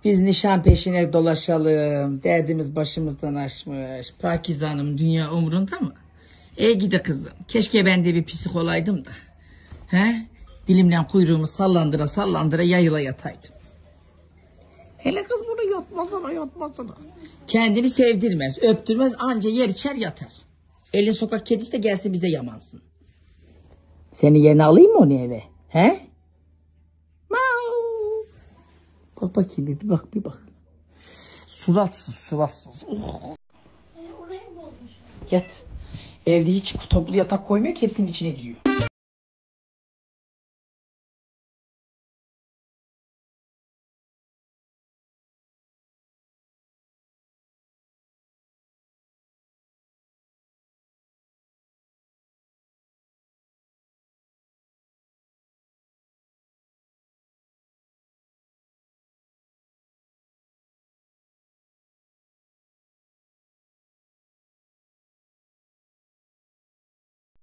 Biz nişan peşine dolaşalım. Derdimiz başımızdan aşmış. Pakize Hanım dünya umrunda mı? Gide kızım. Keşke ben de bir pisik olaydım da. He? Dilimle kuyruğumu sallandıra sallandıra yayıla yataydım. Hele kız bunu yatmasana. Kendini sevdirmez, öptürmez, anca yer içer yatar. Elin sokak kedisi de gelse bize yamansın. Seni yerine alayım mı onu eve? He? Mau. Bak bakayım bir bak. Suratsız. Yat. Evde hiç toplu yatak koymuyor ki hepsinin içine giriyor.